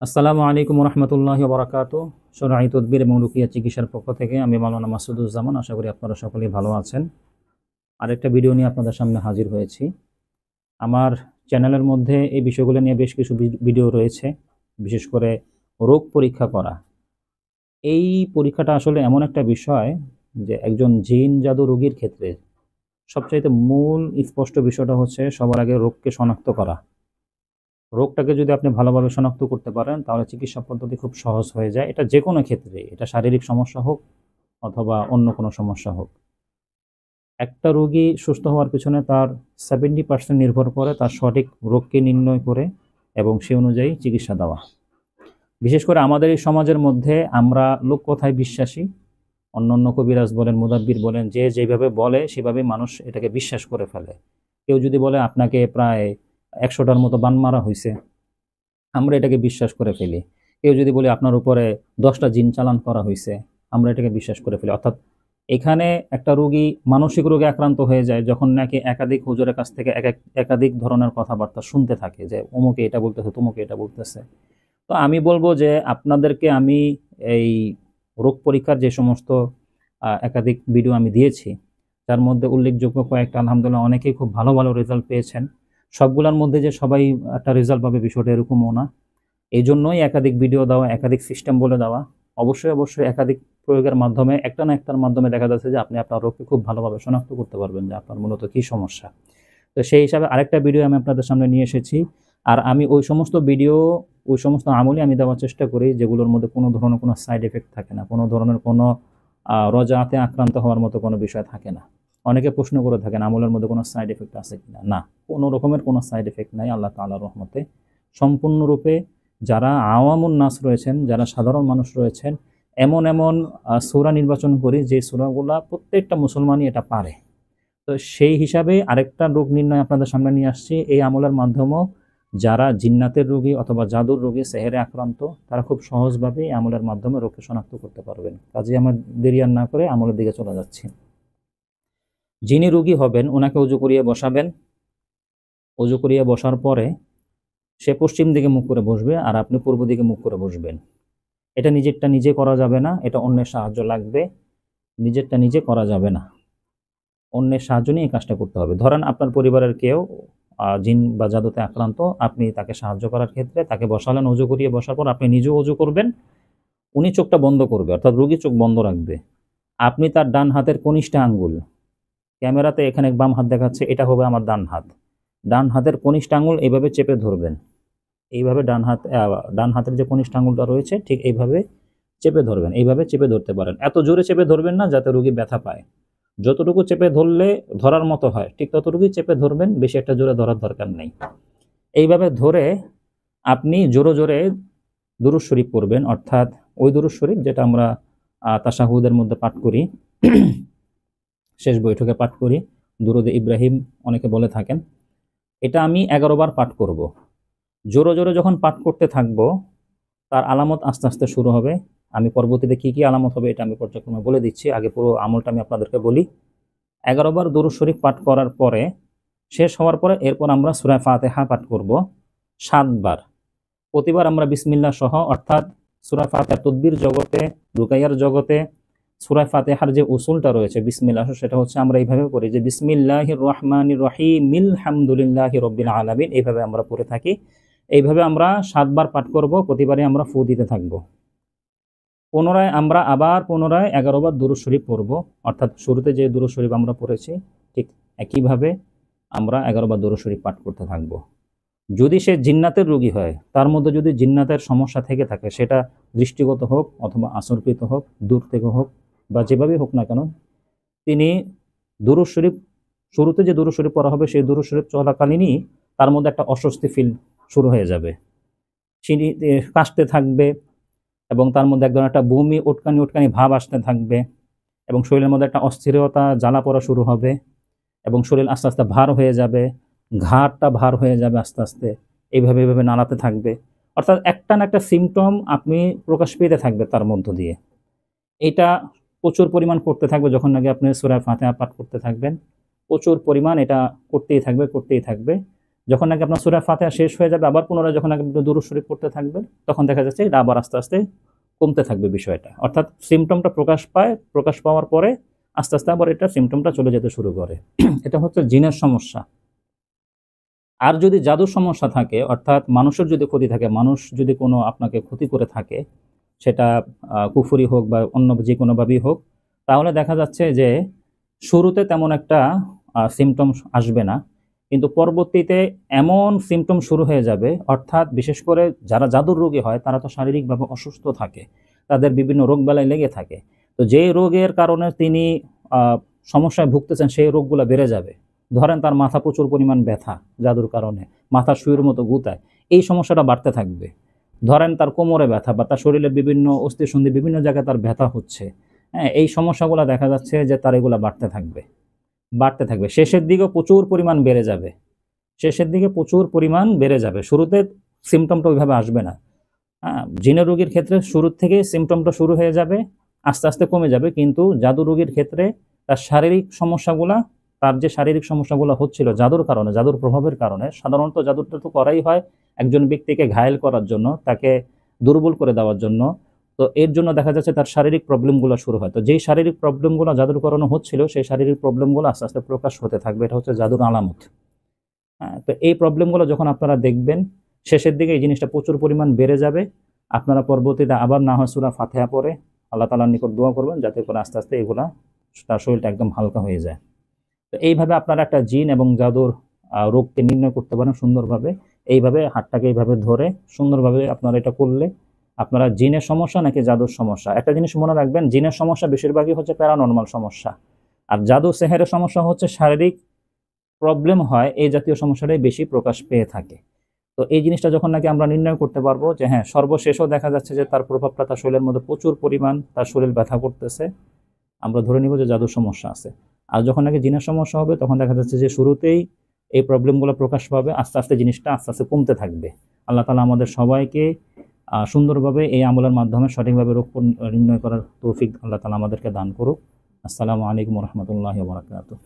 আসসালামু আলাইকুম রহমতুল্লাহি বারাকাতু। শরঈ তদবির এবং রুকিয়া চিকিৎসার পক্ষ থেকে আমি মাওলানা মাসুদুজ্জামান। আশা করি আপনারা সকলেই ভালো আছেন। আরেকটা ভিডিও নিয়ে আপনাদের সামনে হাজির হয়েছি। আমার চ্যানেলের মধ্যে এই বিষয়গুলো নিয়ে বেশ কিছু ভিডিও রয়েছে, বিশেষ করে রোগ পরীক্ষা করা। এই পরীক্ষাটা আসলে এমন একটা বিষয় যে একজন জিন জাদু রোগীর ক্ষেত্রে সবচাইতে মূল স্পষ্ট বিষয়টা হচ্ছে সবার আগে রোগকে শনাক্ত করা। রোগটাকে যদি আপনি ভালোভাবে শনাক্ত করতে পারেন তাহলে চিকিৎসা পদ্ধতি খুব সহজ হয়ে যায়। এটা যে কোনো ক্ষেত্রে, এটা শারীরিক সমস্যা হোক অথবা অন্য কোনো সমস্যা হোক। একটা রোগী সুস্থ হওয়ার পিছনে তার 70% নির্ভর করে তার সঠিক রোগকে নির্ণয় করে এবং সে অনুযায়ী চিকিৎসা দেওয়া। বিশেষ করে আমাদের এই সমাজের মধ্যে আমরা লোককথায় বিশ্বাসী। অন্য কবিরাজ বলেন, মুদাব্বির বলেন, যে যেভাবে বলে সেভাবে মানুষ এটাকে বিশ্বাস করে ফেলে। কেউ যদি বলে আপনাকে প্রায় 100টার মতো বান মারা হয়েছে, আমরা এটাকে বিশ্বাস করে ফেলি। কেউ যদি বলে আপনার উপরে 10টা জিন চালান করা হয়েছে, আমরা এটাকে বিশ্বাস করে ফেলি। অর্থাৎ এখানে একটা রোগী মানসিক রোগে আক্রান্ত হয়ে যায় যখন নাকি একাধিক হুজুরের কাছ থেকে একাধিক ধরনের কথাবার্তা শুনতে থাকে যে অমুকে এটা বলতেছে, তমুকে এটা বলতেছে। তো আমি বলবো যে আপনাদেরকে আমি এই রোগ পরীক্ষার যে সমস্ত একাধিক ভিডিও আমি দিয়েছি, তার মধ্যে উল্লেখযোগ্য কয়েকটা আলহামদুলিল্লাহ অনেকেই খুব ভালো ভালো রেজাল্ট পেয়েছেন। সবগুলোর মধ্যে যে সবাই একটা রেজাল্ট পাবে বিষয়টা এরকমও না। এই জন্যই একাধিক ভিডিও দেওয়া, একাধিক সিস্টেম বলে দেওয়া। অবশ্যই একাধিক প্রয়োগের মাধ্যমে একটা না একটার মাধ্যমে দেখা যাচ্ছে যে আপনি আপনার রোগকে খুব ভালোভাবে শনাক্ত করতে পারবেন যে আপনার মূলত কী সমস্যা। তো সেই হিসাবে আরেকটা ভিডিও আমি আপনাদের সামনে নিয়ে এসেছি। আর আমি ওই সমস্ত ভিডিও, ওই সমস্ত আমলই আমি দেওয়ার চেষ্টা করি যেগুলোর মধ্যে কোনো ধরনের কোনো সাইড এফেক্ট থাকে না, কোনো ধরনের কোনো রজাতে আক্রান্ত হওয়ার মতো কোনো বিষয় থাকে না। অনেকে প্রশ্ন করে থাকেন আমলের মধ্যে কোনো সাইড এফেক্ট আছে কিনা। না, কোনো রকমের কোনো সাইড এফেক্ট নাই আল্লাহ তাআলার রহমতে। সম্পূর্ণরূপে যারা আওয়ামুন নাস রয়েছেন, যারা সাধারণ মানুষ রয়েছেন, এমন এমন সূরা নির্বাচন করি যে সূরাগুলা প্রত্যেকটা মুসলমানই এটা পারে। তো সেই হিসাবে আরেকটা রোগ নির্ণয় আপনাদের সামনে নিয়ে আসছি। এই আমলের মাধ্যমেও যারা জিন্নাতের রোগী অথবা জাদুর রোগী, সেহেরে আক্রান্ত, তারা খুব সহজভাবে এই আমলের মাধ্যমে রোগকে শনাক্ত করতে পারবেন। কাজে আমার দেরি আর না করে আমলের দিকে চলে যাচ্ছি। যিনি রোগী হবেন ওনাকে অজু করিয়ে বসাবেন। অজু করিয়ে বসার পরে সে পশ্চিম দিকে মুখ করে বসবে আর আপনি পূর্ব দিকে মুখ করে বসবেন। এটা নিজেরটা নিজে করা যাবে না, এটা অন্যের সাহায্য লাগবে। নিজেরটা নিজে করা যাবে না, অন্যের সাহায্য নিয়ে এই কাজটা করতে হবে। ধরেন আপনার পরিবারের কেউ জিন বা জাদুতে আক্রান্ত, আপনি তাকে সাহায্য করার ক্ষেত্রে তাকে বসালেন, অজু করিয়ে বসার পর আপনি নিজেও অজু করবেন। উনি চোখটা বন্ধ করবে, অর্থাৎ রোগী চোখ বন্ধ রাখবে। আপনি তার ডান হাতের কনিষ্ঠ আঙ্গুল, ক্যামেরাতে এখানে বাম হাত দেখাচ্ছে, এটা হবে আমার ডান হাত, ডান হাতের কনিষ্ঠ আঙ্গুল এইভাবে চেপে ধরবেন। এইভাবে ডান হাতের যে কনিষ্ঠ আঙ্গুলটা রয়েছে ঠিক এইভাবে চেপে ধরবেন। এইভাবে চেপে ধরতে পারেন, এত জোরে চেপে ধরবেন না যাতে রোগী ব্যথা পায়। যতটুকু চেপে ধরলে ধরার মতো হয় ঠিক ততটুকুই চেপে ধরবেন, বেশি একটা জোরে ধরার দরকার নেই। এইভাবে ধরে আপনি জোরে জোরে দুরূদ শরীফ পড়বেন, অর্থাৎ ওই দুরূদ শরীফ যেটা আমরা তাশাহুদের মধ্যে পাঠ করি, শেষ বৈঠকে পাঠ করি, দুরুদে ইব্রাহিম অনেকে বলে থাকেন। এটা আমি 11 বার পাঠ করব। জোরে জোরে যখন পাঠ করতে থাকবো তার আলামত আস্তে আস্তে শুরু হবে। আমি পরবর্তীতে কী কী আলামত হবে এটা আমি পর্যায়ক্রমে বলে দিচ্ছি, আগে পুরো আমলটা আমি আপনাদেরকে বলি। 11 বার দুরূদ শরীফ পাঠ করার পরে, শেষ হওয়ার পরে এরপর আমরা সূরা ফাতিহা পাঠ করব 7 বার। প্রতিবার আমরা বিসমিল্লাহ সহ, অর্থাৎ সূরা ফাতিহা তদবির জগতে, রুকাইয়ার জগতে সূরা ফাতিহার যে উসুলটা রয়েছে বিসমিল্লাহ, সেটা হচ্ছে আমরা এইভাবে করি যে বিসমিল্লাহির রহমানির রহিম আলহামদুলিল্লাহি রাব্বিল আলামিন, এইভাবে আমরা পড়ে থাকি। এইভাবে আমরা 7 বার পাঠ করব, প্রতিবারে আমরা ফু দিতে থাকব। পুনরায় 11 বার দুরূদ শরীফ পড়ব, অর্থাৎ শুরুতে যে দুরূদ শরীফ আমরা পড়েছি ঠিক একইভাবে আমরা 11 বার দুরূদ শরীফ পাঠ করতে থাকব। যদি সে জিন্নাতের রোগী হয়, তার মধ্যে যদি জিন্নাতের সমস্যা থেকে থাকে, সেটা দৃষ্টিগত হোক অথবা আসরকৃত হোক, দূর থেকে হোক বা যেভাবেই হোক না কেন, তিনি দুরূদ শরীফ, শুরুতে যে দুরূদ শরীফ পড়া হবে সেই দুরূদ শরীফ চলাকালীনই তার মধ্যে একটা অস্বস্তি ফিল শুরু হয়ে যাবে। তিনি কাশতে থাকবে এবং তার মধ্যে এক ধরনের একটা বমি উটকানি ভাব আসতে থাকবে এবং শরীরের মধ্যে একটা অস্থিরতা, জ্বালা পড়া শুরু হবে এবং শরীর আস্তে আস্তে ভার হয়ে যাবে, ঘাড়টা ভার হয়ে যাবে আস্তে আস্তে, এইভাবে নাড়াতে থাকবে। অর্থাৎ একটা না একটা সিমটম আপনি প্রকাশ পেতে থাকবে তার মধ্য দিয়ে। এটা প্রচুর পরিমাণ করতে থাকবে যখন নাকি আপনি সূরা ফাতিহা পাঠ করতে থাকবেন। প্রচুর পরিমাণ এটা করতেই থাকবে। যখন নাকি আপনার সূরা ফাতিহা শেষ হয়ে যাবে, আবার পুনরায় যখন নাকি আপনি দুরূদ শরীফ পড়তে থাকবেন, তখন দেখা যাচ্ছে এটা আবার আস্তে আস্তে কমতে থাকবে বিষয়টা। অর্থাৎ সিমটমটা প্রকাশ পাওয়ার পরে আস্তে আস্তে আবার এটা সিমটমটা চলে যেতে শুরু করে। এটা হচ্ছে জিনের সমস্যা। আর যদি জাদুর সমস্যা থাকে, অর্থাৎ মানুষের যদি ক্ষতি থাকে, মানুষ যদি কোনো আপনাকে ক্ষতি করে থাকে, সেটা কুফরি হোক বা অন্য যে কোনোভাবেই হোক, তাহলে দেখা যাচ্ছে যে শুরুতে তেমন একটা সিমটম আসবে না, কিন্তু পরবর্তীতে এমন সিমটম শুরু হয়ে যাবে, অর্থাৎ বিশেষ করে যারা জাদুর রোগী হয় তারা তো শারীরিকভাবে অসুস্থ থাকে, তাদের বিভিন্ন রোগবালাই লেগে থাকে। তো যে রোগের কারণে তিনি সমস্যায় ভুগতেছেন সেই রোগগুলো বেড়ে যাবে। ধরেন তার মাথা প্রচুর পরিমাণ ব্যথা জাদুর কারণে, মাথা সুইয়ের মতো গুতায়, এই সমস্যাটা বাড়তে থাকবে। ধরেন তার কোমরে ব্যথা বা তার শরীরের বিভিন্ন অস্থিসন্ধি বিভিন্ন জায়গায় তার ব্যথা হচ্ছে, হ্যাঁ, এই সমস্যাগুলো দেখা যাচ্ছে যে তার এগুলো বাড়তে থাকবে। শেষের দিকে প্রচুর পরিমাণ বেড়ে যাবে। শুরুতে সিমটমটা ওইভাবে আসবে না। হ্যাঁ, জিনের রোগীর ক্ষেত্রে শুরুর থেকে সিমটমটা শুরু হয়ে যাবে, আস্তে আস্তে কমে যাবে। কিন্তু জাদু রোগীর ক্ষেত্রে তার যে শারীরিক সমস্যাগুলো হচ্ছিল জাদুর কারণে, জাদুর প্রভাবের কারণে, সাধারণত জাদুটা তো করাই হয় একজন ব্যক্তিকে ঘায়েল করার জন্য, তাকে দুর্বল করে দেওয়ার জন্য। তো এর জন্য দেখা যাচ্ছে তার শারীরিক প্রবলেমগুলো শুরু হয়। তো যেই শারীরিক প্রবলেমগুলো জাদুর কারণে হচ্ছিল, সেই শারীরিক প্রবলেমগুলো আস্তে আস্তে প্রকাশ হতে থাকবে। এটা হচ্ছে জাদুর আলামত। হ্যাঁ, তো এই প্রবলেমগুলো যখন আপনারা দেখবেন, শেষের দিকে এই জিনিসটা প্রচুর পরিমাণ বেড়ে যাবে। আপনারা পরবর্তীতে আবার না হয় সূরা ফাতিহা পড়ে আল্লাহ তাআলার নিকট দোয়া করবেন, যাতে করে আস্তে আস্তে এগুলা তার শরীরটা একদম হালকা হয়ে যায়। তো এইভাবে আপনারা একটা জিন এবং জাদুর রোগকে নির্ণয় করতে পারেন সুন্দরভাবে। এইভাবে হাতটাকে এইভাবে ধরে সুন্দরভাবে আপনারা এটা করলে আপনারা জিনের সমস্যা নাকি জাদুর সমস্যা, একটা জিনিস মনে রাখবেন, জিনের সমস্যা বেশিরভাগই হচ্ছে প্যারানর্মাল সমস্যা, আর জাদু সেহেরের সমস্যা হচ্ছে শারীরিক প্রবলেম হয়, এই জাতীয় সমস্যাটাই বেশি প্রকাশ পেয়ে থাকে। তো এই জিনিসটা যখন নাকি আমরা নির্ণয় করতে পারবো যে হ্যাঁ, সর্বশেষও দেখা যাচ্ছে যে তার প্রভাবটা তার শরীরের মধ্যে প্রচুর পরিমাণ, তার শরীর ব্যথা করতেছে, আমরা ধরে নিব যে জাদুর সমস্যা আছে। আর যখন নাকি জিনের সমস্যা হবে, তখন দেখা যাচ্ছে যে শুরুতেই এই প্রবলেমগুলো প্রকাশ পাবে, আস্তে আস্তে জিনিসটা আস্তে আস্তে কমতে থাকবে। আল্লাহ তাআলা আমাদের সবাইকে সুন্দরভাবে এই আমলের মাধ্যমে সঠিকভাবে রোগ নির্ণয় করার তৌফিক আল্লাহ তাআলা আমাদেরকে দান করুক। আসসালামু আলাইকুম ওয়া রাহমাতুল্লাহি ওয়া বারাকাতুহু।